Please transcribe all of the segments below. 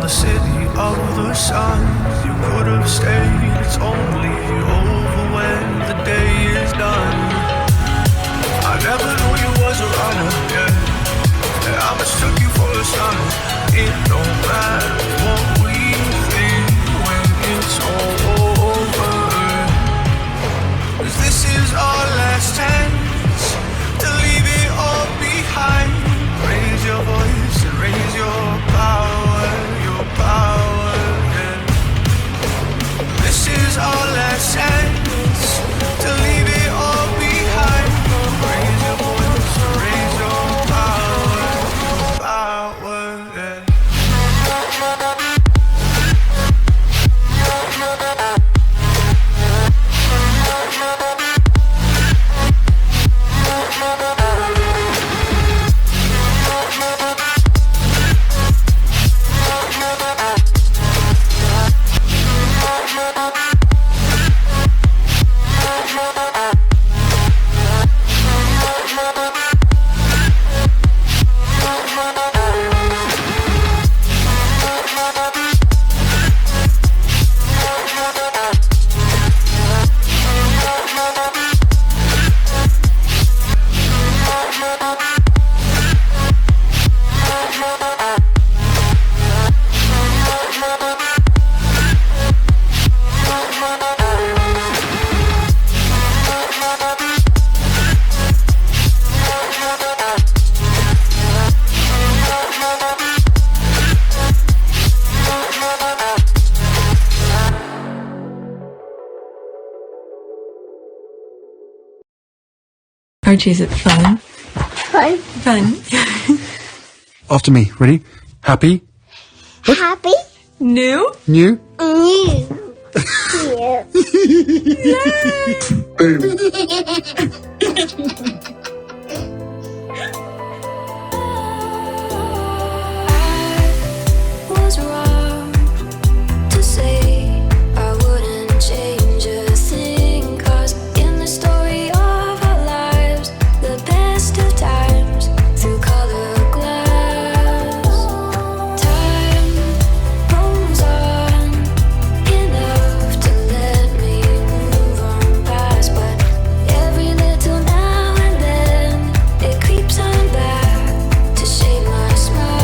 the city of the sun. You could have stayed, it's only over when the day is done. I never knew you was a runner, yeah. I mistook you for a son. It don't matter what we think when it's all over. 'Cause this is our last chance to leave it all behind. Raise your voice and raise your power, yeah. This is our last chance to leave it all behind. Raise your voice and raise your power, yeah. Archie, is it fun? Fun. Fun. After me. Ready? Happy? Happy. New? New? New. Was wrong to say I wouldn't change a thing, 'cause in the story of our lives, the best of times through colored glass, time moves on enough to let me move on past, but every little now and then it creeps on back to shape my smile.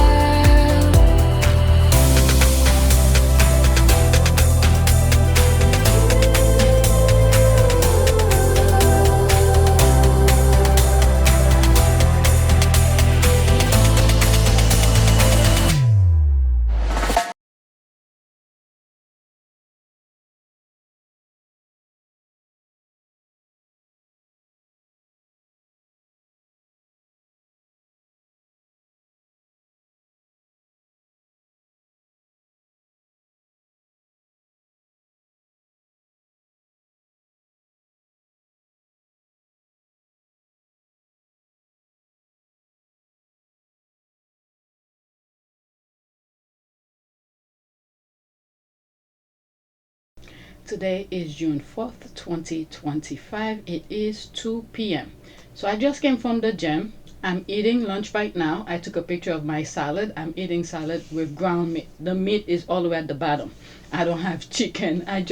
Today is June 4th, 2025. It is 2 p.m. So I just came from the gym. I'm eating lunch right now. I took a picture of my salad. I'm eating salad with ground meat. The meat is all the way at the bottom. I don't have chicken. I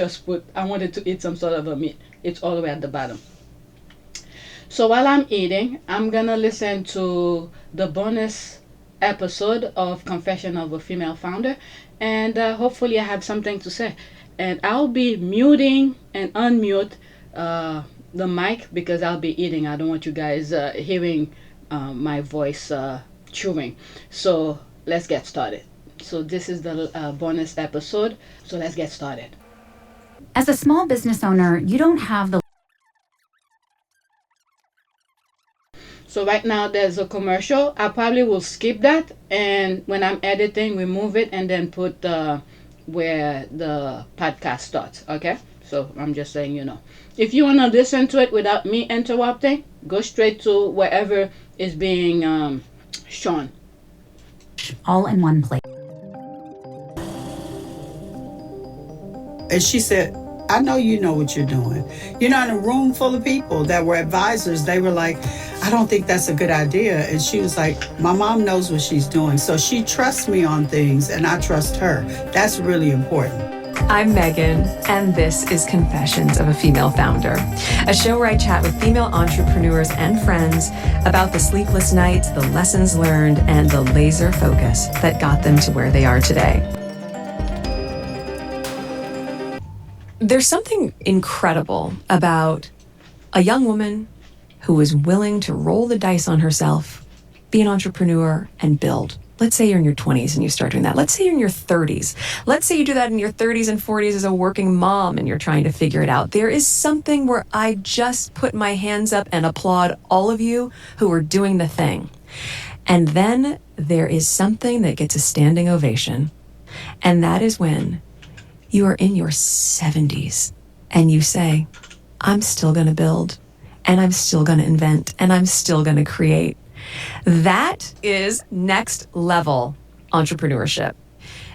wanted to eat some sort of a meat. It's all the way at the bottom. So while I'm eating, I'm gonna listen to the bonus episode of Confession of a Female Founder, and hopefully I have something to say. And I'll be muting and unmute the mic because I'll be eating. I don't want you guys hearing my voice chewing. So let's get started. So this is the bonus episode. So let's get started. As a small business owner, you don't have the... So right now there's a commercial. I probably will skip that, and when I'm editing, remove it and then put where the podcast starts. Okay, so I'm just saying, if you want to listen to it without me interrupting, go straight to wherever is being shown. all in one place. And she said, I know you know what you're doing. You're not in a room full of people that were advisors. They were like, I don't think that's a good idea. And she was like, my mom knows what she's doing. So she trusts me on things and I trust her. That's really important. I'm Meghan, and this is Confessions of a Female Founder, a show where I chat with female entrepreneurs and friends about the sleepless nights, the lessons learned, and the laser focus that got them to where they are today. There's something incredible about a young woman who is willing to roll the dice on herself, be an entrepreneur, and build. Let's say you're in your 20s and you start doing that. Let's say you're in your 30s. Let's say you do that in your 30s and 40s as a working mom and you're trying to figure it out. There is something where I just put my hands up and applaud all of you who are doing the thing. And then there is something that gets a standing ovation. And that is when you are in your 70s and you say, I'm still going to build and I'm still going to invent and I'm still going to create. That is next level entrepreneurship.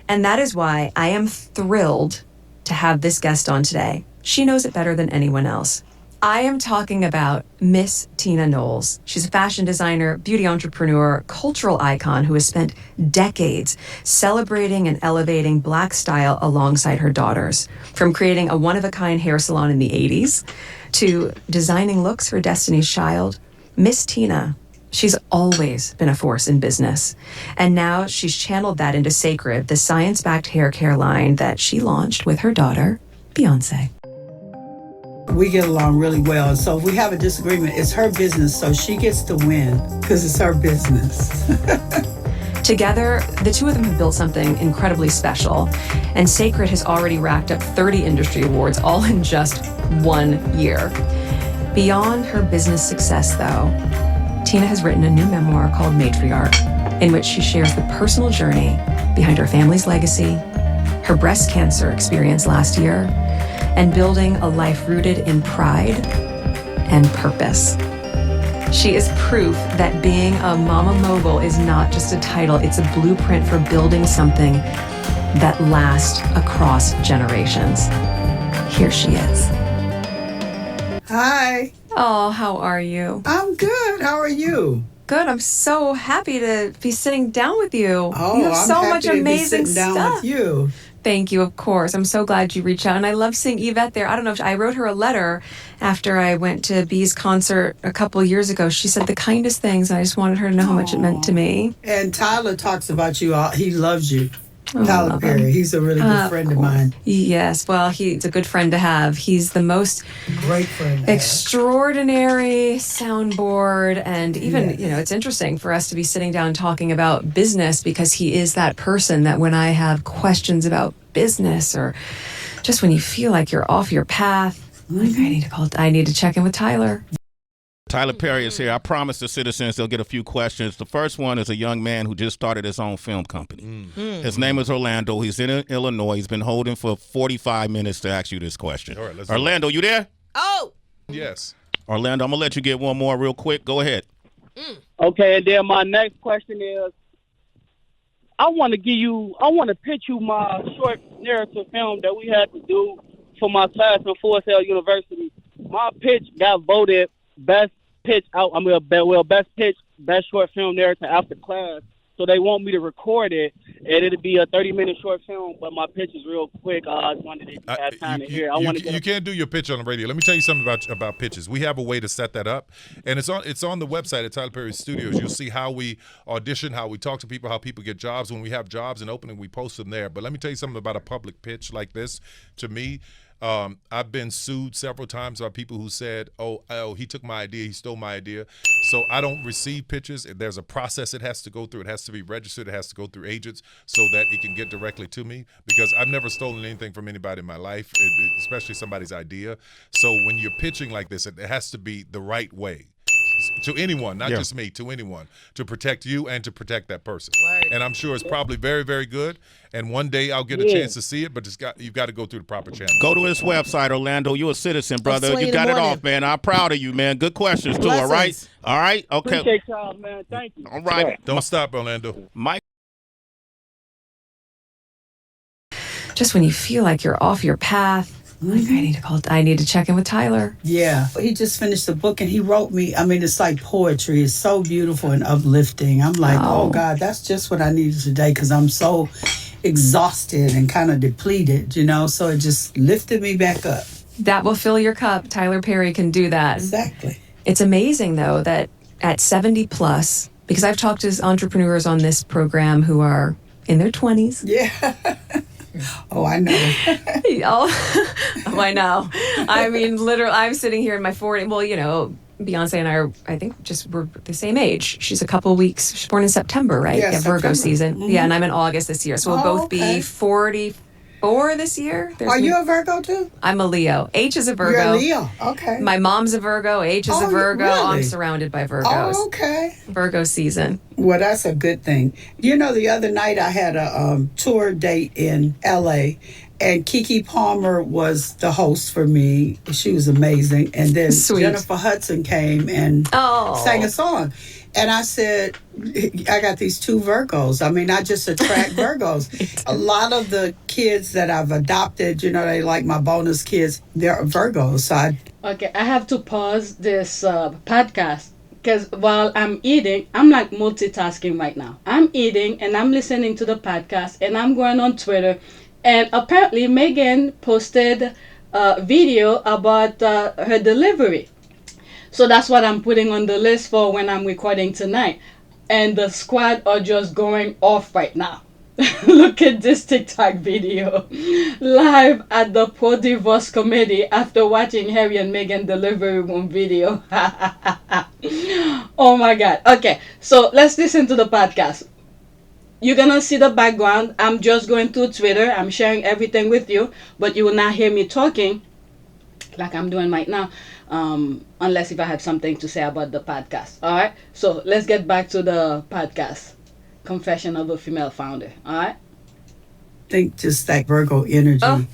And that is why I am thrilled to have this guest on today. She knows it better than anyone else. I am talking about Miss Tina Knowles. She's a fashion designer, beauty entrepreneur, cultural icon who has spent decades celebrating and elevating Black style alongside her daughters. From creating a one-of-a-kind hair salon in the 80s to designing looks for Destiny's Child, Miss Tina, she's always been a force in business. And now she's channeled that into Sacred, the science-backed hair care line that she launched with her daughter, Beyonce. We get along really well. And so if we have a disagreement, it's her business. So she gets to win because it's her business. Together, the two of them have built something incredibly special. And Sacred has already racked up 30 industry awards, all in just 1 year. Beyond her business success, though, Tina has written a new memoir called Matriarch, in which she shares the personal journey behind her family's legacy, her breast cancer experience last year, and building a life rooted in pride and purpose. She is proof that being a mama mogul is not just a title, it's a blueprint for building something that lasts across generations. Here she is. Hi. Oh, how are you? I'm good. How are you? Good. I'm so happy to be sitting down with you. Oh, you have I'm so happy much to be amazing sitting down stuff. with you. Thank you, of course. I'm so glad you reached out. And I love seeing Yvette there. I don't know if I wrote her a letter after I went to B's concert a couple of years ago. She said the kindest things. And I just wanted her to know how much it meant to me. And Tyler talks about you all. He loves you. Oh, Tyler Perry. him. He's a really good friend of mine. Yes. Well, he's a good friend to have. He's the most Great friend. extraordinary soundboard. And even, it's interesting for us to be sitting down talking about business because he is that person that when I have questions about business or just when you feel like you're off your path, like I need to check in with Tyler. Tyler Perry is here. I promised the citizens they'll get a few questions. The first one is a young man who just started his own film company. His name is Orlando. He's in Illinois. He's been holding for 45 minutes to ask you this question. All right, Orlando, you there? Oh! Yes. Orlando, I'm going to let you get one more real quick. Go ahead. Okay, and then my next question is, I want to pitch you my short narrative film that we had to do for my class in Full Sail University. My pitch got voted best pitch out. Best pitch, best short film narrative after class. So they want me to record it, and it'll be a 30-minute short film. But my pitch is real quick. I just wanted to have time to hear. You can't do your pitch on the radio. Let me tell you something about pitches. We have a way to set that up, and it's on the website at Tyler Perry Studios. You'll see how we audition, how we talk to people, how people get jobs. When we have jobs and opening, we post them there. But let me tell you something about a public pitch like this. To me, I've been sued several times by people who said, oh, he took my idea, he stole my idea. So I don't receive pitches. There's a process it has to go through. It has to be registered. It has to go through agents so that it can get directly to me, because I've never stolen anything from anybody in my life, especially somebody's idea. So when you're pitching like this, it has to be the right way. To anyone, not just me, to anyone, to protect you and to protect that person. Word. And I'm sure it's probably very, very good. And one day I'll get a chance to see it, but you've got to go through the proper channel. Go to his website, Orlando. You're a citizen, brother. You got it off, man. I'm proud of you, man. Good questions, too, all right? All right? Okay. Appreciate y'all, man. Thank you. All right. Don't stop, Orlando. Mike. Just when you feel like you're off your path, Like, I need to check in with Tyler. Yeah. He just finished the book and he wrote me. I mean, it's like poetry. It's so beautiful and uplifting. I'm like, oh God, that's just what I needed today because I'm so exhausted and kind of depleted, you know? So it just lifted me back up. That will fill your cup. Tyler Perry can do that. Exactly. It's amazing, though, that at 70 plus, because I've talked to entrepreneurs on this program who are in their 20s. Yeah. Oh, I know. Oh, I know. I mean, literally, I'm sitting here in my 40s. Well, you know, Beyonce and I are, I think, we're the same age. She's a couple of weeks. She's born in September, right? Yeah, Virgo September. season. Mm-hmm. Yeah, and I'm in August this year. So we'll both be 44 this year. Are you a Virgo too? I'm a Leo. H is a Virgo. You're a Leo. Okay. My mom's a Virgo. H is a Virgo. Really? I'm surrounded by Virgos. Oh, okay. Virgo season. Well, that's a good thing. You know, the other night I had a tour date in L.A., and Keke Palmer was the host for me. She was amazing. And then Jennifer Hudson came and sang a song. And I said, I got these two Virgos. I mean, I just attract Virgos. A lot of the kids that I've adopted, you know, they like my bonus kids, they're Virgos. So Okay, I have to pause this podcast because while I'm eating, I'm like multitasking right now. I'm eating and I'm listening to the podcast and I'm going on Twitter. And apparently Meghan posted a video about her delivery. So that's what I'm putting on the list for when I'm recording tonight. And the squad are just going off right now. Look at this TikTok video. Live at the pro-divorce committee after watching Harry and Meghan delivery room video. Oh my God. Okay, so let's listen to the podcast. You're going to see the background. I'm just going through Twitter. I'm sharing everything with you. But you will not hear me talking like I'm doing right now. Unless if I have something to say about the podcast. All right. So let's get back to the podcast. Confession of a Female Founder. All right. I think just that Virgo energy.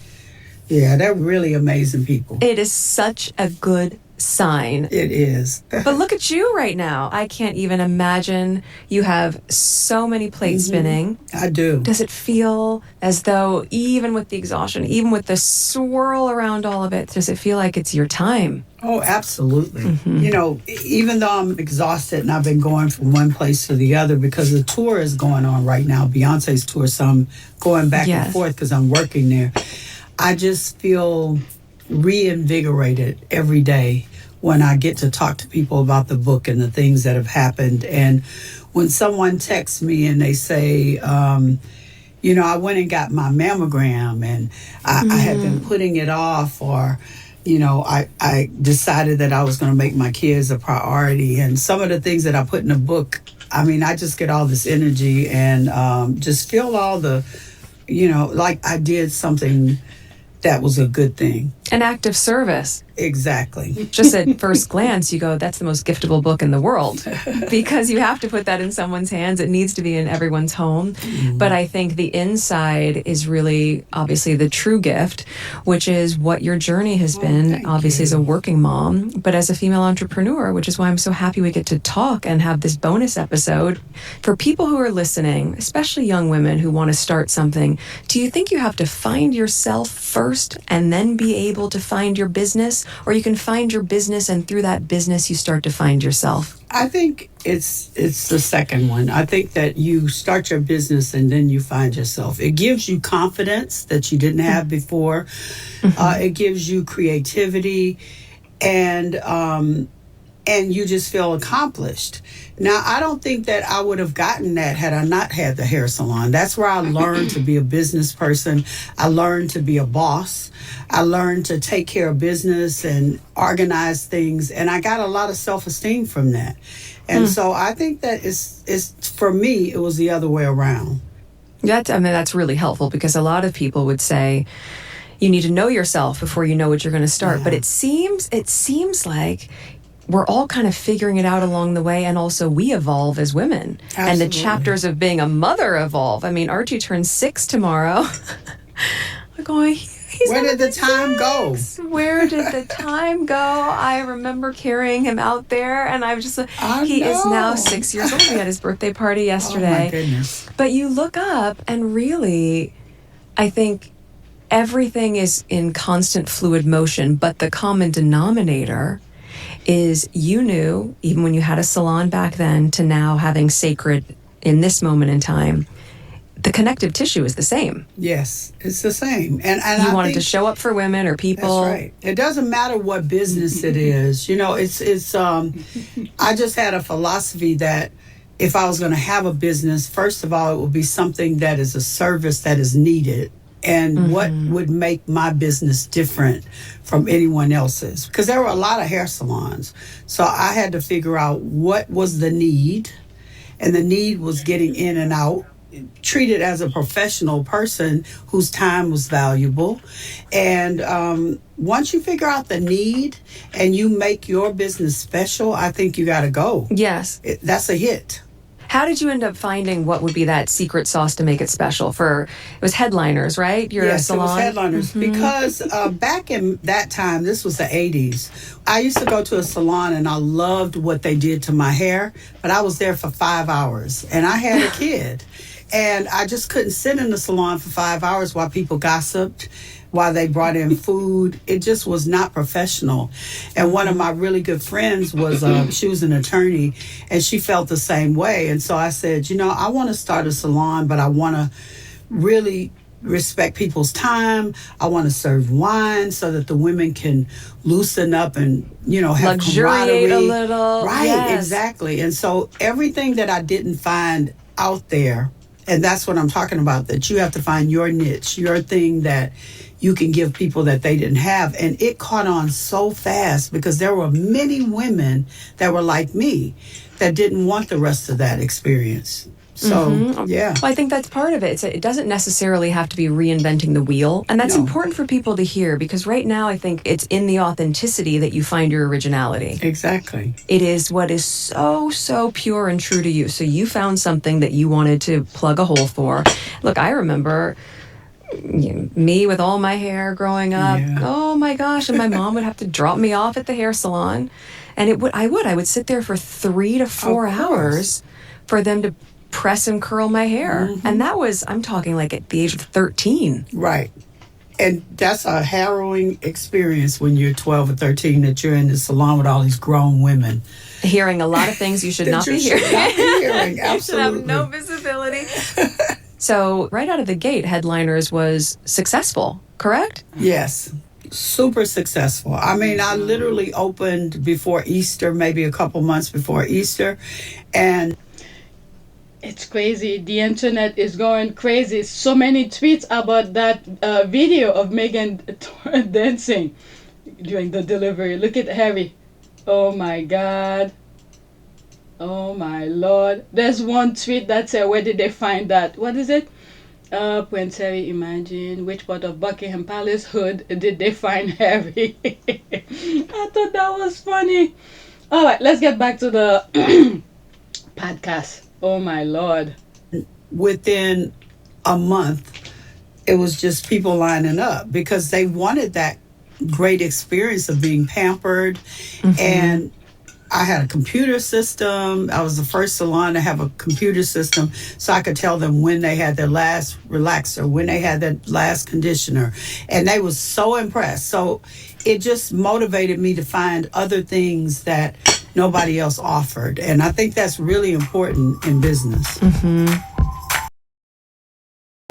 Yeah, they're really amazing people. It is such a good sign. It is. But look at you right now. I can't even imagine. You have so many plates spinning. I do. Does it feel as though, even with the exhaustion, even with the swirl around all of it, does it feel like it's your time? Oh, absolutely. You know, even though I'm exhausted and I've been going from one place to the other because the tour is going on right now, Beyonce's tour, so I'm going back and forth because I'm working there. I just feel reinvigorated every day when I get to talk to people about the book and the things that have happened. And when someone texts me and they say, you know, I went and got my mammogram and I had been putting it off, or, you know, I decided that I was going to make my kids a priority. And some of the things that I put in the book, I mean, I just get all this energy and just feel all the, you know, like I did something that was a good thing. An act of service. Exactly. Just at first glance, you go, that's the most giftable book in the world. Because you have to put that in someone's hands. It needs to be in everyone's home. But I think the inside is really, obviously, the true gift, which is what your journey has been, obviously, as a working mom, but as a female entrepreneur, which is why I'm so happy we get to talk and have this bonus episode. For people who are listening, especially young women who want to start something, do you think you have to find yourself first and then be able to find your business? Or you can find your business and through that business you start to find yourself? I think it's the second one. I think that you start your business and then you find yourself. It gives you confidence that you didn't have before. It gives you creativity and you just feel accomplished. Now, I don't think that I would have gotten that had I not had the hair salon. That's where I learned to be a business person. I learned to be a boss. I learned to take care of business and organize things. And I got a lot of self-esteem from that. And so I think that it's for me, it was the other way around. That's really helpful because a lot of people would say, you need to know yourself before you know what you're going to start. But it seems like we're all kind of figuring it out along the way, and also we evolve as women. Absolutely. And the chapters of being a mother evolve. I mean, Archie turns 6 tomorrow. We're going, where did the time go? Where did the time go? I remember carrying him out there, and I was just he is now 6 years old. We had his birthday party yesterday. Oh, my goodness. But you look up, and really, I think everything is in constant fluid motion, but the common denominator is you knew, even when you had a salon back then to now having sacred in this moment in time, the connective tissue is the same. Yes, it's the same. And you I wanted think to show up for women or people. That's right. It doesn't matter what business it is. You know, it's I just had a philosophy that if I was going to have a business, first of all, it would be something that is a service that is needed. And what would make my business different from anyone else's? Because there were a lot of hair salons. So I had to figure out what was the need. And the need was getting in and out, treated as a professional person whose time was valuable. And once you figure out the need and you make your business special, I think you got to go. Yes. That's a hit. How did you end up finding what would be that secret sauce to make it special? It was Headliners, right? Yes, it was Headliners. Because back in that time, this was the 80s, I used to go to a salon and I loved what they did to my hair, but I was there for 5 hours and I had a kid. And I just couldn't sit in the salon for 5 hours while people gossiped, while they brought in food. It just was not professional. And one of my really good friends was, she was an attorney, and she felt the same way. And so I said, you know, I want to start a salon, but I want to really respect people's time. I want to serve wine so that the women can loosen up and, you know, have luxuriate camaraderie. a little. Right, yes. Exactly. And so everything that I didn't find out there, and that's what I'm talking about, that you have to find your niche, your thing that you can give people that they didn't have. And it caught on so fast because there were many women that were like me that didn't want the rest of that experience. So, yeah. Well, I think that's part of it. It doesn't necessarily have to be reinventing the wheel. And that's important for people to hear because right now I think it's in the authenticity that you find your originality. Exactly. It is what is so pure and true to you. So you found something that you wanted to plug a hole for. Look, I remember me with all my hair growing up. Yeah. Oh my gosh. And my mom would have to drop me off at the hair salon. And I would sit there for 3 to 4 hours for them to press and curl my hair. And that was, I'm talking like at the age of 13. Right. And that's a harrowing experience when you're 12 or 13 that you're in the salon with all these grown women. Hearing a lot of things you should not be hearing. Absolutely. Should have no visibility. So right out of the gate, Headliners was successful, correct? Yes. Super successful. I mean, I literally opened before Easter, maybe a couple months before Easter. And it's crazy. The internet is going crazy. So many tweets about that video of Meghan dancing during the delivery. Look at Harry. Oh my God. Oh my Lord. There's one tweet that said, where did they find that? What is it? Prince Harry, imagine which part of Buckingham Palace hood did they find Harry? I thought that was funny. All right, let's get back to the podcast. Oh my Lord. Within a month, it was just people lining up because they wanted that great experience of being pampered. And I had a computer system. I was the first salon to have a computer system so I could tell them when they had their last relaxer, when they had their last conditioner. And they was so impressed. So it just motivated me to find other things that nobody else offered. And I think that's really important in business.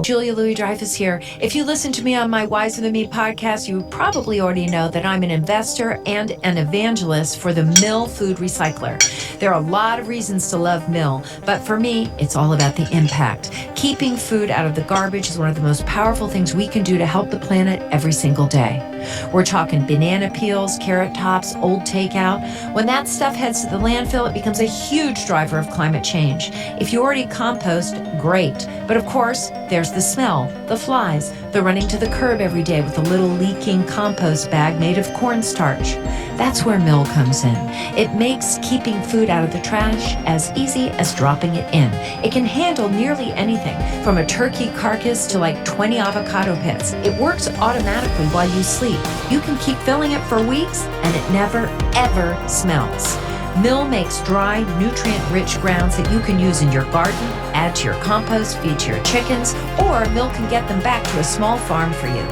Julia Louis-Dreyfus here. If you listen to me on my Wiser Than Me podcast, you probably already know that I'm an investor and an evangelist for the Mill Food Recycler. There are a lot of reasons to love Mill, but for me, it's all about the impact. Keeping food out of the garbage is one of the most powerful things we can do to help the planet every single day. We're talking banana peels, carrot tops, old takeout. When that stuff heads to the landfill, it becomes a huge driver of climate change. If you already compost, great. But of course, there's the smell, the flies, the running to the curb every day with a little leaking compost bag made of cornstarch. That's where Mill comes in. It makes keeping food out of the trash as easy as dropping it in. It can handle nearly anything, from a turkey carcass to like 20 avocado pits. It works automatically while you sleep. You can keep filling it for weeks and it never, ever smells. Mill makes dry, nutrient-rich grounds that you can use in your garden, add to your compost, feed to your chickens, or Mill can get them back to a small farm for you.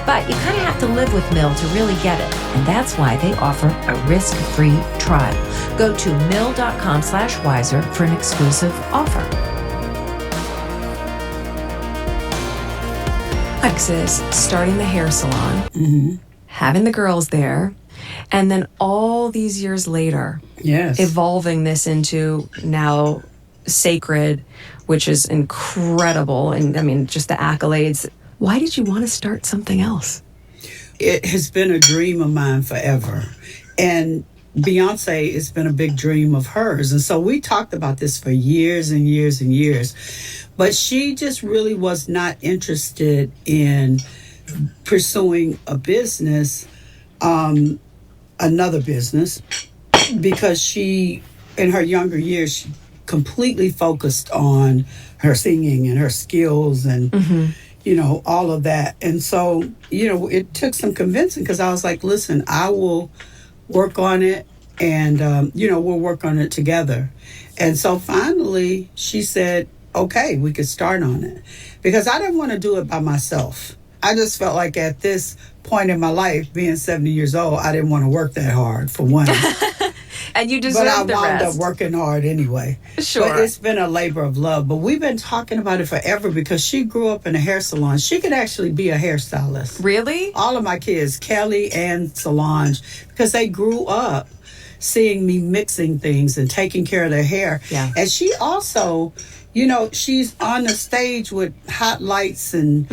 But you kind of have to live with Mill to really get it. And that's why they offer a risk-free trial. Go to mill.com/wiser for an exclusive offer. Texas, starting the hair salon, having the girls there, and then all these years later, evolving this into now Sacred, which is incredible. And I mean, just the accolades. Why did you want to start something else? It has been a dream of mine forever. And Beyonce has been a big dream of hers. And so we talked about this for years and years and years. But she just really was not interested in pursuing a business, another business, because she, in her younger years, she completely focused on her singing and her skills and, you know, all of that. And so, you know, it took some convincing because I was like, listen, I will work on it and, you know, we'll work on it together. And so finally she said, okay, we could start on it because I didn't want to do it by myself. I just felt like at this point in my life, being 70 years old, I didn't want to work that hard for one. And you deserve the rest. But I wound up working hard anyway. Sure. But it's been a labor of love. But we've been talking about it forever because she grew up in a hair salon. She could actually be a hairstylist. Really? All of my kids, Kelly and Solange, because they grew up seeing me mixing things and taking care of their hair. Yeah. And she also, you know, she's on the stage with hot lights and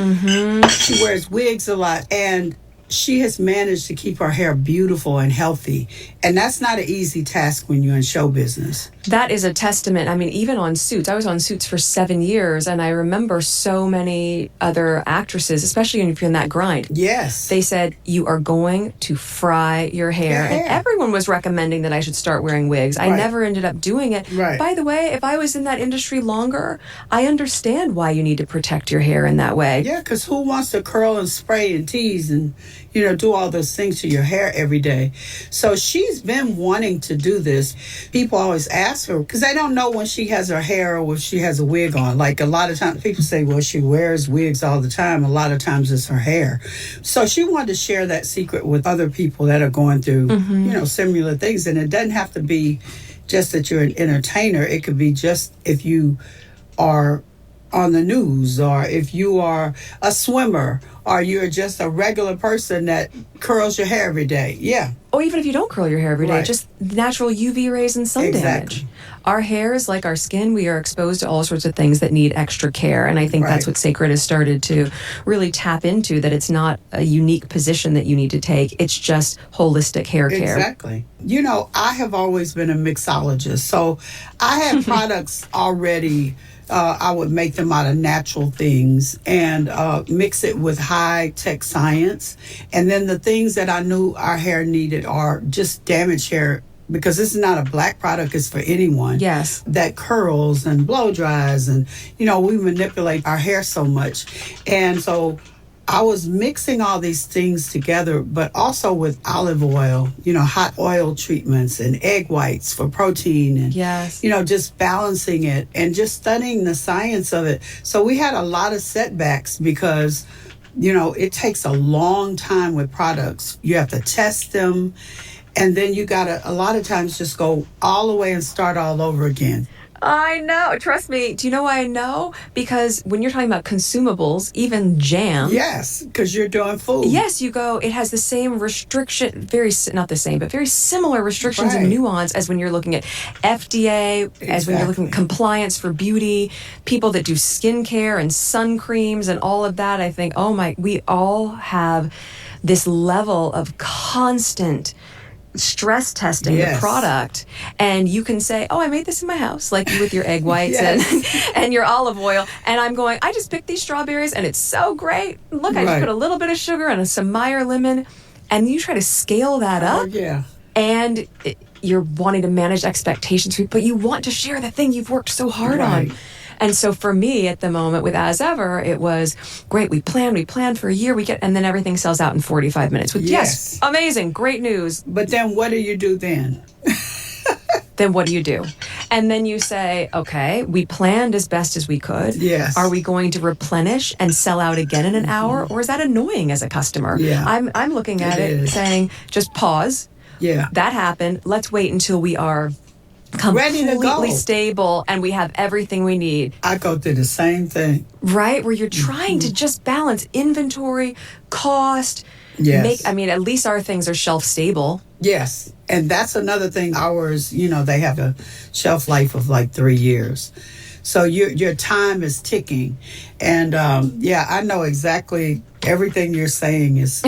she wears wigs a lot. And she has managed to keep her hair beautiful and healthy. And that's not an easy task when you're in show business. That is a testament. I mean, even on Suits, I was on Suits for 7 years, and I remember so many other actresses, especially if you're in that grind. Yes. They said, you are going to fry your hair. And everyone was recommending that I should start wearing wigs. I never ended up doing it. Right. By the way, if I was in that industry longer, I understand why you need to protect your hair in that way. Yeah, because who wants to curl and spray and tease and, you know, do all those things to your hair every day? So she's been wanting to do this. People always ask her, because they don't know when she has her hair or if she has a wig on. Like a lot of times people say, well, she wears wigs all the time. A lot of times it's her hair. So she wanted to share that secret with other people that are going through, you know, similar things. And it doesn't have to be just that you're an entertainer. It could be just if you are on the news, or if you are a swimmer, or you're just a regular person that curls your hair every day. Yeah. Or even if you don't curl your hair every day, Right. just natural UV rays and sun damage. Our hair is like our skin. We are exposed to all sorts of things that need extra care. And I think that's what Sacred has started to really tap into, that it's not a unique position that you need to take. It's just holistic hair care. Exactly. You know, I have always been a mixologist. So I have products already. I would make them out of natural things and mix it with high-tech science. And then the things that I knew our hair needed are just damaged hair, because this is not a black product, it's for anyone. Yes. That curls and blow dries, and, you know, we manipulate our hair so much. And so I was mixing all these things together, but also with olive oil, you know, hot oil treatments and egg whites for protein and, you know, just balancing it and just studying the science of it. So we had a lot of setbacks because, you know, it takes a long time with products. You have to test them, and then you got to, a lot of times, just go all the way and start all over again. I know. Trust me. Do you know why I know? Because when you're talking about consumables, even jam. Yes, because you're doing food. Yes, you go, it has the same restriction, not the same, but very similar restrictions and nuance as when you're looking at FDA, as when you're looking at compliance for beauty, people that do skincare and sun creams and all of that. I think, we all have this level of constant stress testing the product, and you can say, I made this in my house, like with your egg whites and your olive oil, and I'm going, I just picked these strawberries and it's so great. Look, I just put a little bit of sugar and some Meyer lemon, and you try to scale that up. And you're wanting to manage expectations, but you want to share the thing you've worked so hard on. And so for me at the moment with As Ever, it was great. We planned for a year, and then everything sells out in 45 minutes. With yes, amazing, great news. But then what do you do then? Then what do you do? And then you say, okay, we planned as best as we could. Yes. Are we going to replenish and sell out again in an hour? Or is that annoying as a customer? Yeah. I'm looking at it is. saying, just pause. Yeah. That happened. Let's wait until we are Ready to completely go. stable and we have everything we need. I go through the same thing. Right? Where you're trying to just balance inventory, cost. Yes. At least our things are shelf stable. Yes. And that's another thing. Ours, they have a shelf life of like 3 years. So your time is ticking. And I know exactly everything you're saying is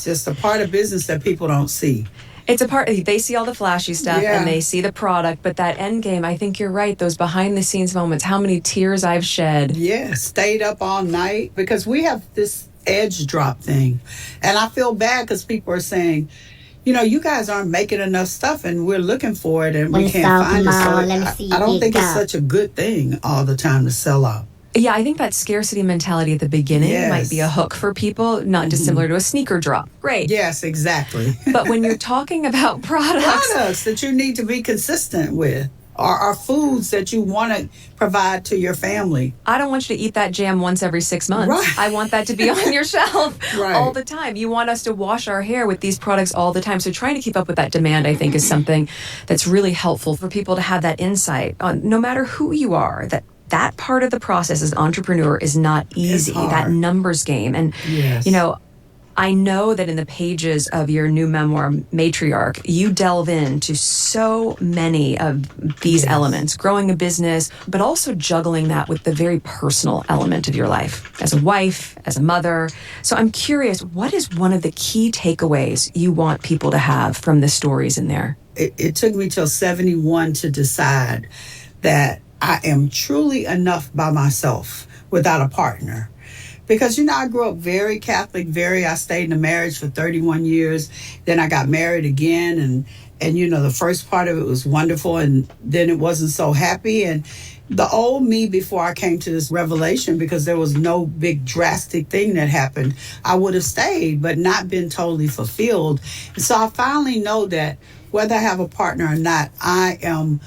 just a part of business that people don't see. It's a part, they see all the flashy stuff and they see the product, but that end game, I think you're right, those behind the scenes moments, how many tears I've shed. Yeah, stayed up all night because we have this edge drop thing. And I feel bad because people are saying, you guys aren't making enough stuff and we're looking for it and we can't find it. So I don't think it's such a good thing all the time to sell out. Yeah, I think that scarcity mentality at the beginning might be a hook for people, not dissimilar to a sneaker drop. Great. Yes, exactly. But when you're talking about products that you need to be consistent with are foods that you want to provide to your family. I don't want you to eat that jam once every 6 months. Right. I want that to be on your shelf Right. all the time. You want us to wash our hair with these products all the time. So trying to keep up with that demand, I think, is something that's really helpful for people to have that insight on no matter who you are, that part of the process as an entrepreneur is not easy, that numbers game. And, Yes. I know that in the pages of your new memoir, Matriarch, you delve into so many of these elements, growing a business, but also juggling that with the very personal element of your life as a wife, as a mother. So I'm curious, what is one of the key takeaways you want people to have from the stories in there? It took me till 71 to decide that I am truly enough by myself without a partner. Because, I grew up very Catholic, I stayed in a marriage for 31 years. Then I got married again. And the first part of it was wonderful. And then it wasn't so happy. And the old me before I came to this revelation, because there was no big drastic thing that happened, I would have stayed, but not been totally fulfilled. And so I finally know that whether I have a partner or not, I am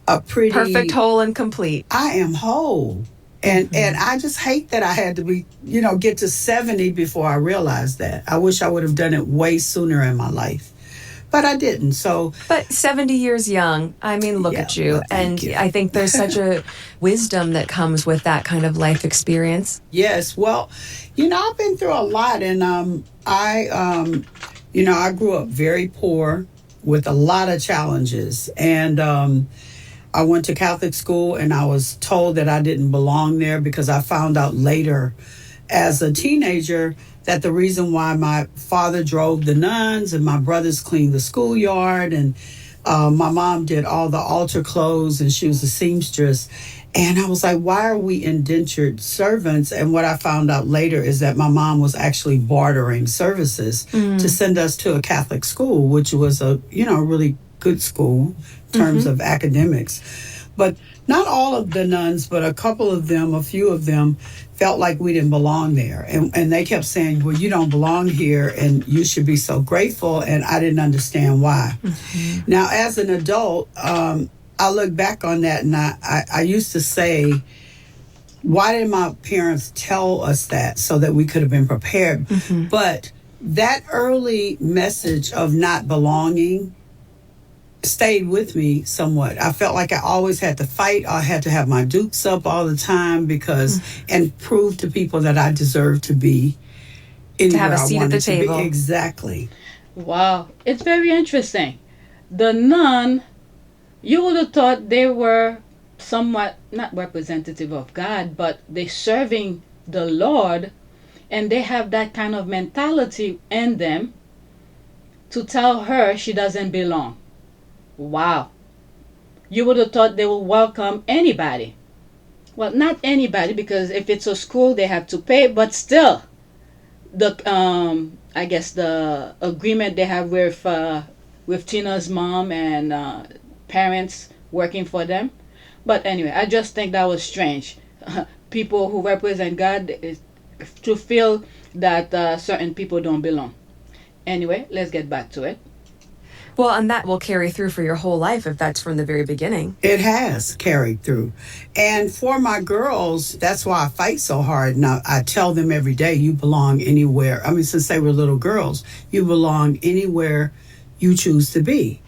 a pretty... Perfect, whole, and complete. I am whole. And I just hate that I had to be, get to 70 before I realized that. I wish I would have done it way sooner in my life. But I didn't, so... But 70 years young, look at you. Well, and you. I think there's such a wisdom that comes with that kind of life experience. Yes, well, I've been through a lot. And I grew up very poor with a lot of challenges. And... I went to Catholic school and I was told that I didn't belong there because I found out later as a teenager that the reason why my father drove the nuns and my brothers cleaned the schoolyard and my mom did all the altar clothes and she was a seamstress. And I was like, why are we indentured servants? And what I found out later is that my mom was actually bartering services to send us to a Catholic school, which was a, really good school in terms of academics. But not all of the nuns, but a few of them felt like we didn't belong there. And they kept saying, well, you don't belong here and you should be so grateful. And I didn't understand why. Now, as an adult, I look back on that and I used to say, why didn't my parents tell us that so that we could have been prepared? But that early message of not belonging stayed with me somewhat. I felt like I always had to fight. I had to have my dukes up all the time and prove to people that I deserved to be anywhere to have a seat at the table. Exactly. Wow. It's very interesting. The nun, you would have thought they were somewhat not representative of God, but they serving the Lord, and they have that kind of mentality in them to tell her she doesn't belong. Wow. You would have thought they will welcome anybody. Well, not anybody, because if it's a school, they have to pay, but still, I guess the agreement they have with Tina's mom and parents working for them. But anyway, I just think that was strange. People who represent God to feel that certain people don't belong. Anyway, let's get back to it. Well, and that will carry through for your whole life if that's from the very beginning. It has carried through. And for my girls, that's why I fight so hard. Now, I tell them every day, you belong anywhere. I mean, since they were little girls, you belong anywhere you choose to be.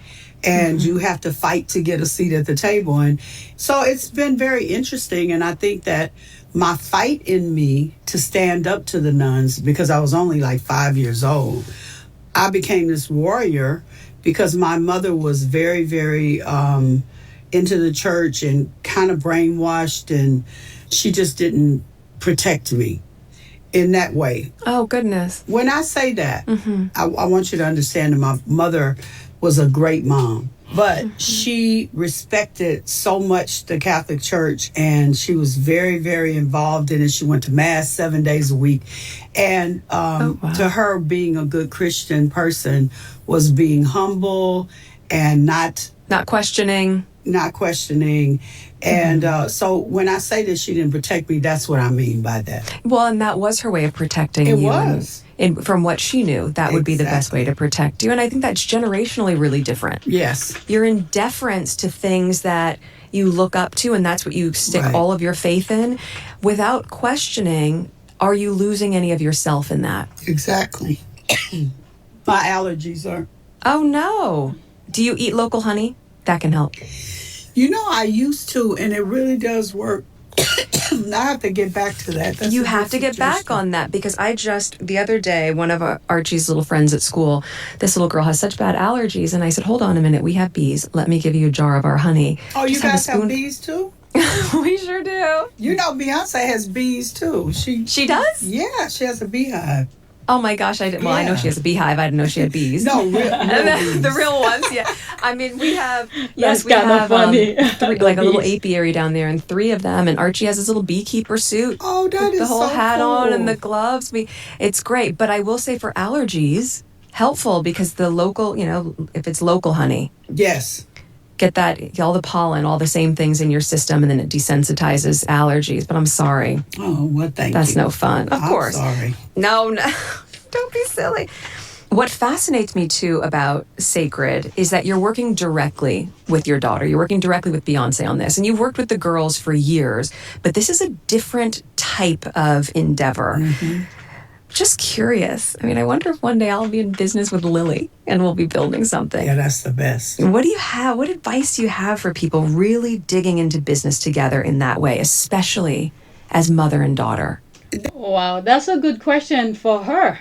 And you have to fight to get a seat at the table. And so it's been very interesting. And I think that my fight in me to stand up to the nuns, because I was only like 5 years old, I became this warrior because my mother was very, very into the church and kind of brainwashed, and she just didn't protect me in that way. Oh, goodness. When I say that, I want you to understand that my mother was a great mom, but she respected so much the Catholic Church, and she was very, very involved in it. She went to Mass 7 days a week. And to her, being a good Christian person was being humble and not questioning. And so when I say that she didn't protect me, that's what I mean by that. Well, and that was her way of protecting It you. was. And from what she knew, that would be the best way to protect you. And I think that's generationally really different. Yes. You're in deference to things that you look up to, and that's what you stick all of your faith in. Without questioning, are you losing any of yourself in that? Exactly. My allergies are. Oh, no. Do you eat local honey? That can help. You know, I used to, and it really does work. I have to get back to that. That's you have to get back on that, because the other day, one of Archie's little friends at school, this little girl has such bad allergies. And I said, hold on a minute, we have bees. Let me give you a jar of our honey. Oh, you guys have bees too? We sure do. You know, Beyonce has bees too. She does? Yeah, she has a beehive. Oh my gosh, I didn't. Well, I know she has a beehive. I didn't know she had bees. No, real bees. The real ones. Yeah. I mean, we have. That's Yes, we have funny. like a little apiary down there, and 3 of them. And Archie has his little beekeeper suit. Oh, that with is the whole so hat cool. on and the gloves. It's great. But I will say, for allergies, helpful, because the local, if it's local honey. Yes. Get that, all the pollen, all the same things in your system, and then it desensitizes allergies. But I'm sorry. Oh, well, thank you. That's no fun. Of course. Sorry. No. Don't be silly. What fascinates me, too, about Sacred is that you're working directly with your daughter. You're working directly with Beyonce on this. And you've worked with the girls for years. But this is a different type of endeavor. Just curious. I mean, I wonder if one day I'll be in business with Lili and we'll be building something. Yeah, that's the best. What do you have? What advice do you have for people really digging into business together in that way, especially as mother and daughter? Wow, that's a good question for her,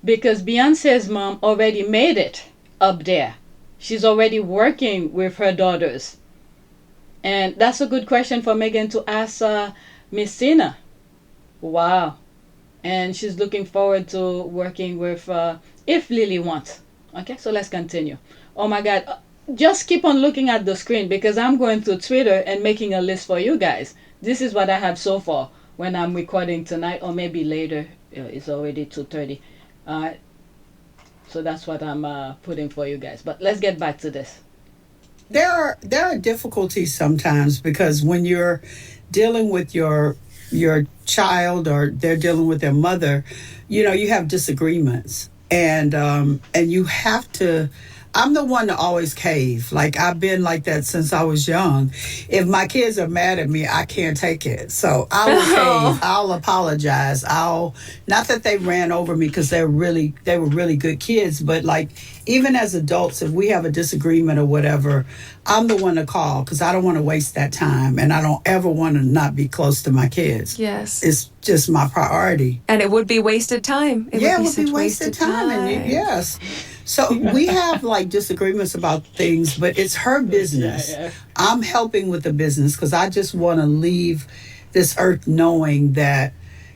because Beyonce's mom already made it up there. She's already working with her daughters. And that's a good question for Meghan to ask Miss Tina. Wow. And she's looking forward to working with, if Lili wants. Okay, so let's continue. Oh my God, just keep on looking at the screen, because I'm going through Twitter and making a list for you guys. This is what I have so far when I'm recording tonight, or maybe later. It's already 2:30. So that's what I'm putting for you guys. But let's get back to this. There are difficulties sometimes, because when you're dealing with your child, or they're dealing with their mother, you have disagreements, and you have to. I'm the one to always cave. Like, I've been like that since I was young. If my kids are mad at me, I can't take it. So I will cave. I'll apologize. Not that they ran over me, because they were really good kids, but like, even as adults, if we have a disagreement or whatever, I'm the one to call, because I don't want to waste that time, and I don't ever want to not be close to my kids. Yes. It's just my priority. And it would be wasted time. It would be wasted time. And yes. So we have like disagreements about things, but it's her business. I'm helping with the business, because I just want to leave this earth knowing that,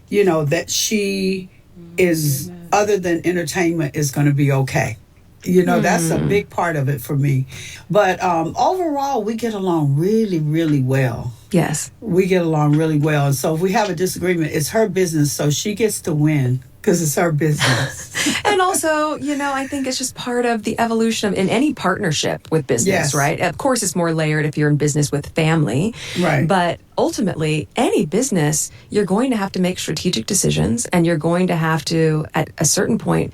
that she is, other than entertainment, is going to be okay. That's a big part of it for me. But overall, we get along really, really well. Yes. We get along really well. And so if we have a disagreement, it's her business, so she gets to win, because it's her business. And also, I think it's just part of the evolution in any partnership with business, right? Of course, it's more layered if you're in business with family. Right. But ultimately, any business, you're going to have to make strategic decisions, and you're going to have to, at a certain point,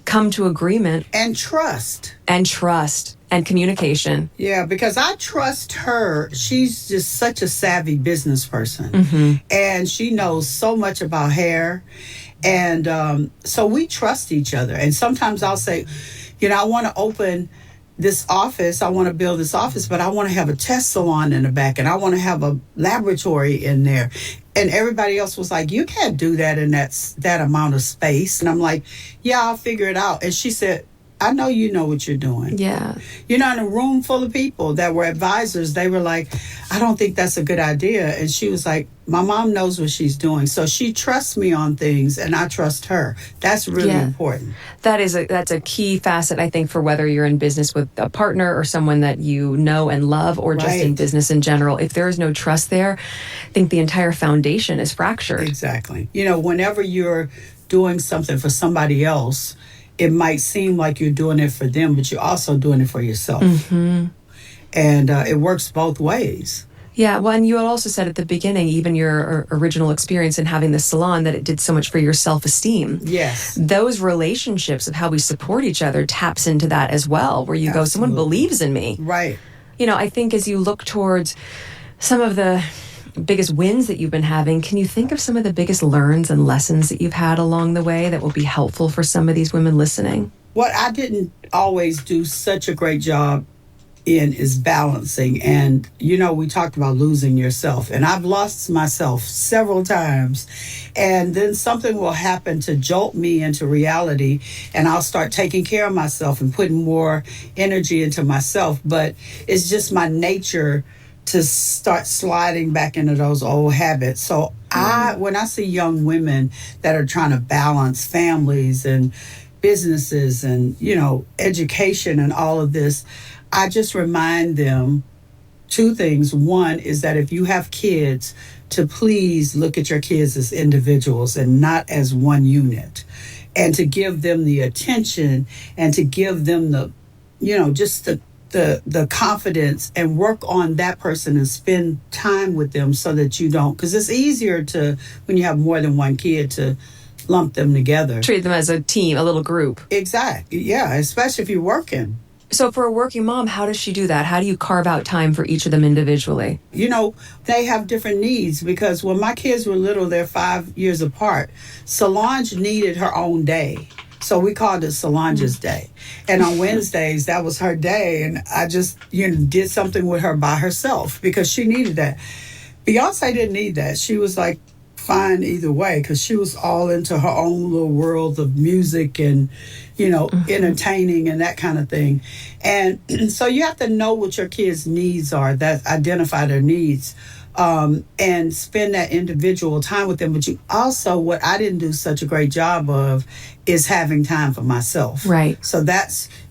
come to agreement. And trust. And communication. Yeah, because I trust her. She's just such a savvy business person. And she knows so much about hair. And so we trust each other. And sometimes I'll say, I want to open this office. I want to build this office, but I want to have a test salon in the back, and I want to have a laboratory in there. And everybody else was like, you can't do that in that amount of space. And I'm like, yeah, I'll figure it out. And she said, I know you know what you're doing. Yeah. In a room full of people that were advisors, they were like, I don't think that's a good idea. And she was like, my mom knows what she's doing. So she trusts me on things, and I trust her. That's really important. That's a key facet, I think, for whether you're in business with a partner or someone that you know and love, or just in business in general. If there is no trust there, I think the entire foundation is fractured. Exactly. Whenever you're doing something for somebody else, it might seem like you're doing it for them, but you're also doing it for yourself. And it works both ways. Yeah, well, and you had also said at the beginning, even your original experience in having the salon, that it did so much for your self-esteem. Yes. Those relationships of how we support each other taps into that as well, where you go, someone believes in me. Right. I think as you look towards some of the biggest wins that you've been having, can you think of some of the biggest learns and lessons that you've had along the way that will be helpful for some of these women listening? What I didn't always do such a great job in is balancing. And, we talked about losing yourself. And I've lost myself several times. And then something will happen to jolt me into reality. And I'll start taking care of myself and putting more energy into myself. But it's just my nature to start sliding back into those old habits. So when I see young women that are trying to balance families and businesses and, education and all of this, I just remind them two things. One is that if you have kids, to please look at your kids as individuals and not as one unit, and to give them the attention and to give them the, just the confidence, and work on that person and spend time with them so that you don't, because it's easier to, when you have more than one kid, to lump them together. Treat them as a team, a little group. Exactly. Yeah, especially if you're working. So for a working mom, how does she do that? How do you carve out time for each of them individually? They have different needs, because when my kids were little, they're 5 years apart. Solange needed her own day. So we called it Solange's Day. And on Wednesdays, that was her day. And I just, did something with her by herself because she needed that. Beyonce didn't need that. She was like fine either way, because she was all into her own little world of music and, entertaining and that kind of thing. And so you have to know what your kids' needs are, that identify their needs. And spend that individual time with them. But you also, what I didn't do such a great job of is having time for myself. Right. So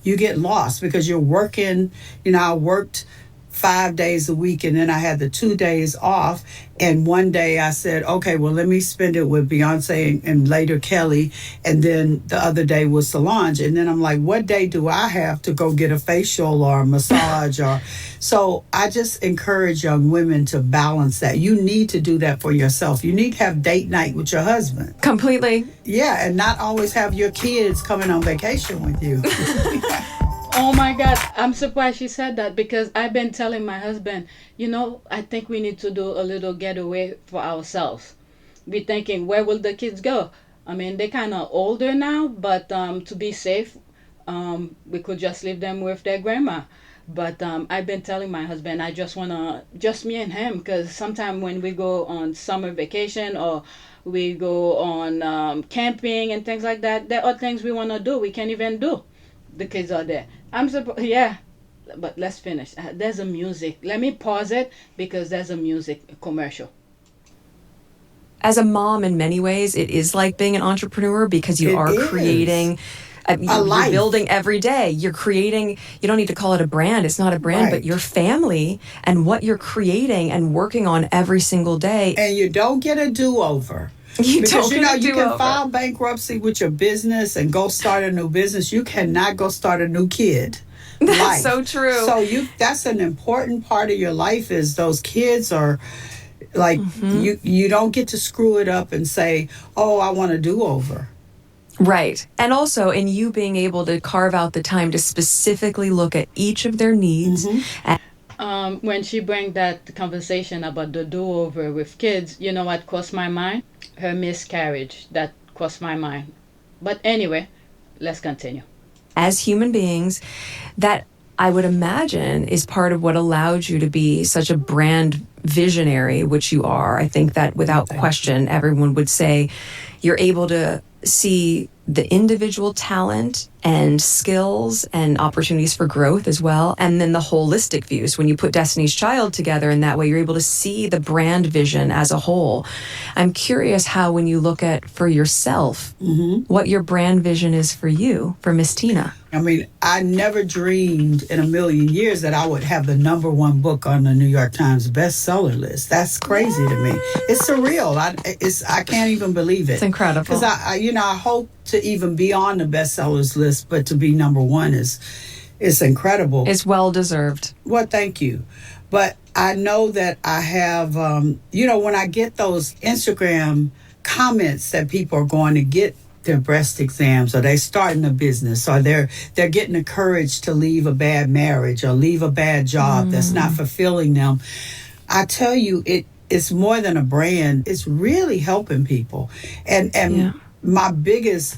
you get lost because you're working. I worked 5 days a week, and then I had the 2 days off. And one day I said, okay, well, let me spend it with Beyonce and later Kelly. And then the other day was Solange. And then I'm like, what day do I have to go get a facial or a massage? So I just encourage young women to balance that. You need to do that for yourself. You need to have date night with your husband. Completely. Yeah, and not always have your kids coming on vacation with you. Oh my God, I'm surprised she said that, because I've been telling my husband, I think we need to do a little getaway for ourselves. We're thinking, where will the kids go? I mean, they're kind of older now, but to be safe, we could just leave them with their grandma. But I've been telling my husband, I just want to, just me and him, because sometimes when we go on summer vacation or we go on camping and things like that, there are things we want to do we can't even do. The kids are there. But let's finish. There's a music. Let me pause it, because there's a music commercial. As a mom, in many ways, it is like being an entrepreneur, because you are creating you're building every day. You're creating, you don't need to call it a brand. It's not a brand, but your family and what you're creating and working on every single day. And you don't get a do-over. Because you can file bankruptcy with your business and go start a new business. You cannot go start a new kid. That's so true. So that's an important part of your life, is those kids are like, you don't get to screw it up and say, oh, I want a do-over. Right. And also in you being able to carve out the time to specifically look at each of their needs. When she bring that conversation about the do-over with kids, you know what crossed my mind? Her miscarriage. That crossed my mind. But anyway, let's continue. As human beings, that I would imagine is part of what allowed you to be such a brand visionary, which you are. I think that without question, everyone would say you're able to see the individual talent and skills and opportunities for growth as well. And then the holistic views. When you put Destiny's Child together in that way, you're able to see the brand vision as a whole. I'm curious how, when you look at for yourself, what your brand vision is for you, for Miss Tina. I mean, I never dreamed in a million years that I would have the #1 book on the New York Times bestseller list. That's crazy to me. It's surreal. I can't even believe it. It's incredible. Because I hope to even be on the bestsellers list, but to be #1 is incredible. It's well deserved. Well, thank you. But I know that I have, when I get those Instagram comments that people are going to get their breast exams, or they're starting a business, or they're getting the courage to leave a bad marriage or leave a bad job that's not fulfilling them. I tell you, it's more than a brand. It's really helping people. And my biggest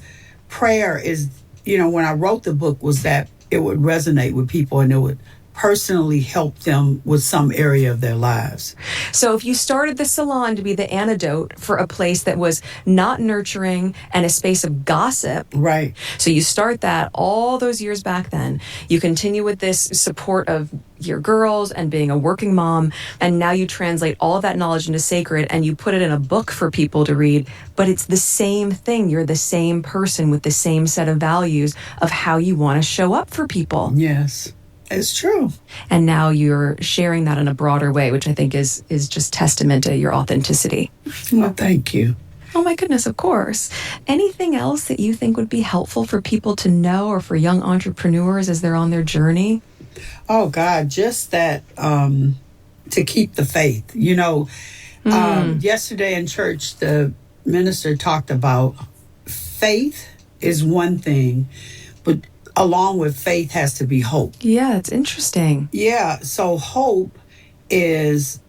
prayer is, when I wrote the book, was that it would resonate with people and it would personally help them with some area of their lives. So if you started the salon to be the antidote for a place that was not nurturing and a space of gossip. Right. So you start that all those years back then. You continue with this support of your girls and being a working mom. And now you translate all of that knowledge into sacred and you put it in a book for people to read. But it's the same thing. You're the same person with the same set of values of how you want to show up for people. Yes. It's true. And now you're sharing that in a broader way, which I think is just testament to your authenticity. Well, thank you. Oh my goodness, of course. Anything else that you think would be helpful for people to know, or for young entrepreneurs as they're on their journey? Oh God, just that to keep the faith. Yesterday in church, the minister talked about faith is one thing, but along with faith has to be hope. Yeah, it's interesting. Yeah, so hope is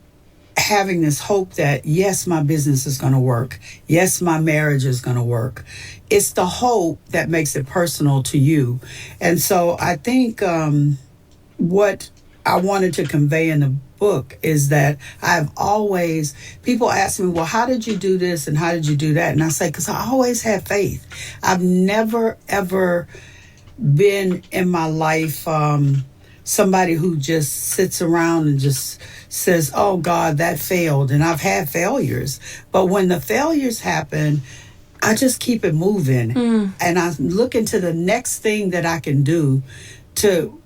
having this hope that, yes, my business is going to work. Yes, my marriage is going to work. It's the hope that makes it personal to you. And so I think what I wanted to convey in the book is that people ask me, well, how did you do this and how did you do that? And I say, because I always had faith. I've never, ever been in my life somebody who just sits around and just says, oh God, that failed. And I've had failures, but when the failures happen, I just keep it moving and I look into the next thing that I can do to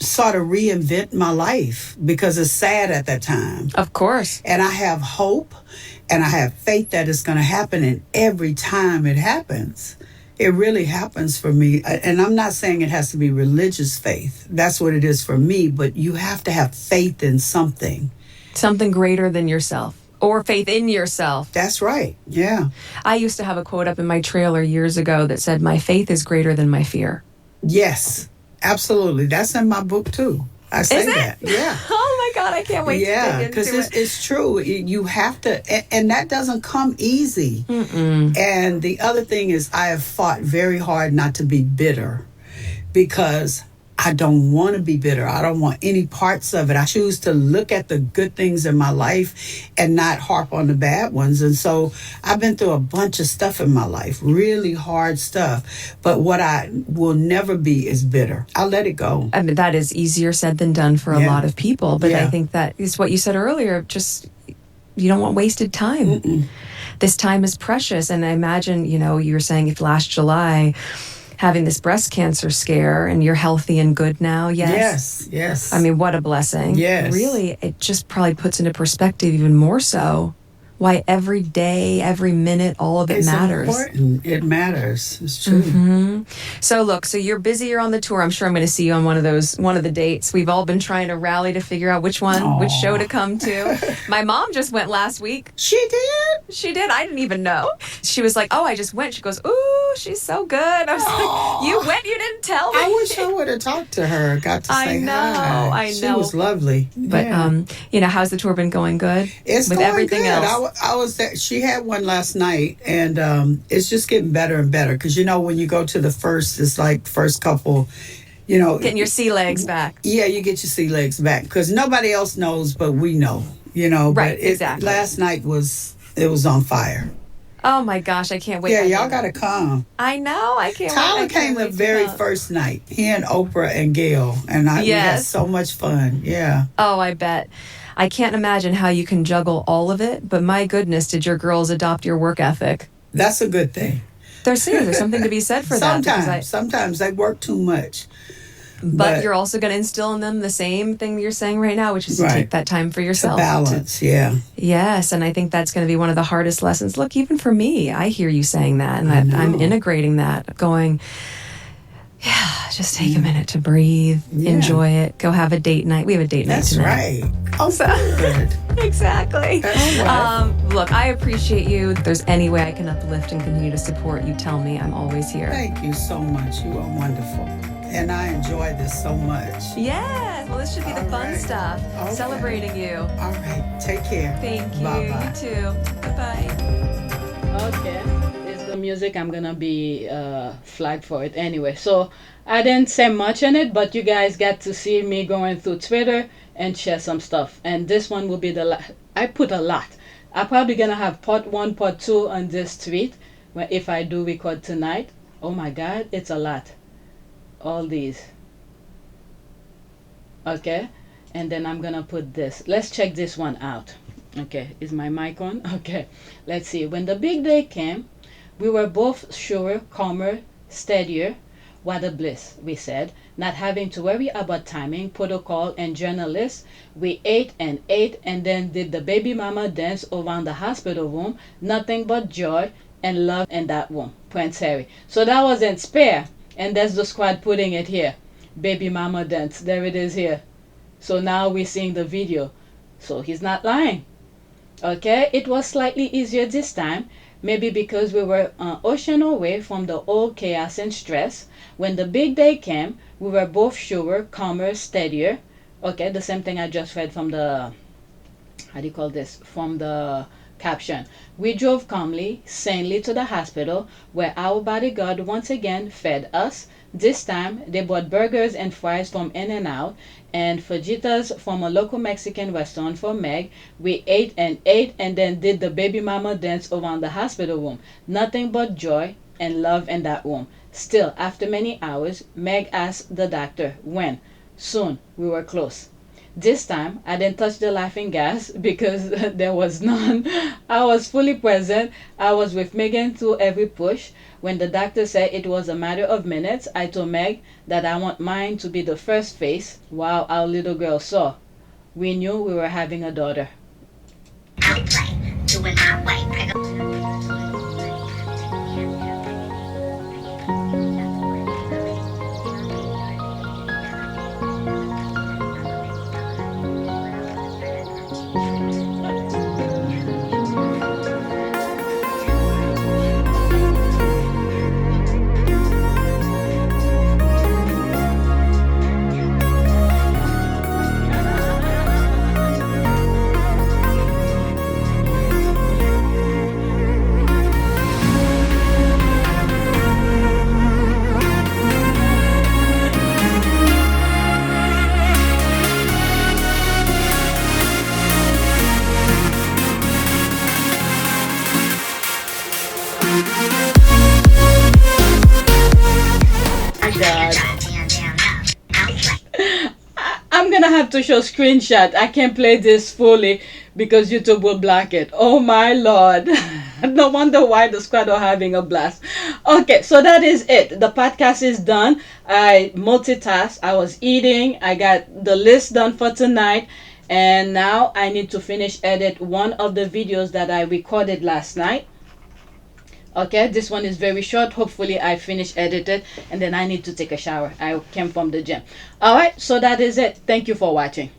sort of reinvent my life, because it's sad at that time. Of course. And I have hope and I have faith that it's going to happen, and every time it happens, it really happens for me. And I'm not saying it has to be religious faith. That's what it is for me. But you have to have faith in something. Something greater than yourself. Or faith in yourself. That's right. Yeah. I used to have a quote up in my trailer years ago that said, my faith is greater than my fear. Yes, absolutely. That's in my book too. I say that. Yeah. Oh my God, I can't wait to dig into because it. it's true. You have to, and that doesn't come easy. And the other thing is, I have fought very hard not to be bitter, because I don't want to be bitter. I don't want any parts of it. I choose to look at the good things in my life and not harp on the bad ones. And so I've been through a bunch of stuff in my life, really hard stuff. But what I will never be is bitter. I'll let it go. I mean, that is easier said than done for a lot of people. But I think that is what you said earlier. Just, you don't want wasted time. This time is precious. And I imagine, you were saying if last July, having this breast cancer scare, and you're healthy and good now. Yes. I mean, what a blessing. Yes. Really, it just probably puts into perspective even more so why every day, every minute, all of it matters. It's important. It matters. It's true. So look, so you're busy, you're on the tour. I'm sure I'm going to see you on one of the dates. We've all been trying to rally to figure out which show to come to. My mom just went last week. She did? She did. I didn't even know. She was like, oh, I just went. She goes, ooh, she's so good. I was like, you went, you didn't tell me. I wish I would have talked to her, got to say hi. I know. She was lovely. But, how's the tour been going? Good? It's with going everything good. else. I was there. She had one last night, and it's just getting better and better. Because, when you go to the first, it's like first couple, getting your sea legs back. Yeah, you get your sea legs back. Because nobody else knows, but we know, Right, but exactly. Last night was on fire. Oh my gosh, I can't wait. Yeah, y'all got to come. I know, I can't wait. Tyler came the very first night. He and Oprah and Gail. And we had so much fun. Yeah. Oh, I bet. I can't imagine how you can juggle all of it, but my goodness, did your girls adopt your work ethic? That's a good thing. There's something to be said for that. Sometimes they work too much. But you're also going to instill in them the same thing you're saying right now, which is to take that time for yourself. To balance, yeah. Yes, and I think that's going to be one of the hardest lessons. Look, even for me, I hear you saying that, and I'm integrating that, going, just take a minute to breathe, enjoy it, go have a date night. We have a date night tonight. That's right. Oh, so good. Exactly. That's right. Look, I appreciate you. If there's any way I can uplift and continue to support you, tell me. I'm always here. Thank you so much. You are wonderful. And I enjoy this so much. Yes. Well, this should be the fun stuff. Okay. Celebrating you. All right. Take care. Thank you. Bye-bye. You too. Bye-bye. Okay. It's the music. I'm going to be flagged for it anyway. So I didn't say much in it, but you guys got to see me going through Twitter and share some stuff. And this one will be I put a lot. I'm probably going to have part 1, part 2 on this tweet if I do record tonight. Oh my God, it's a lot. All these. Okay, and then I'm gonna put this. Let's check this one out. Okay, is my mic on? Okay, let's see. When the big day came, we were both surer, calmer, steadier. What a bliss, we said, not having to worry about timing, protocol, and journalists. We ate and then did the baby mama dance around the hospital room. Nothing but joy and love in that room. Prince Harry. So that wasn't Spare. And that's the squad putting it here. Baby mama dance. There it is here. So now we're seeing the video. So he's not lying. Okay, it was slightly easier this time. Maybe because we were an ocean away from the old chaos and stress. When the big day came, we were both surer, calmer, steadier. Okay, the same thing I just read from the, from the caption. We drove calmly, sanely to the hospital, where our bodyguard once again fed us. This time, they bought burgers and fries from In-N-Out and fajitas from a local Mexican restaurant for Meg. We ate and then did the baby mama dance around the hospital room. Nothing but joy and love in that room. Still, after many hours, Meg asked the doctor, when? Soon. We were close. This time, I didn't touch the laughing gas because there was none. I was fully present. I was with Meghan through every push. When the doctor said it was a matter of minutes, I told Meg that I want mine to be the first face. Wow, our little girl saw. We knew we were having a daughter. I'm gonna have to show screenshot. I can't play this fully because YouTube will block it. Oh my lord. No wonder why the squad are having a blast. Okay, so that is it. The podcast is done. I multitasked. I was eating. I got the list done for tonight. And now I need to finish edit one of the videos that I recorded last night. Okay, this one is very short. Hopefully I finish edited, and then I need to take a shower. I came from the gym. All right, so that is it. Thank you for watching.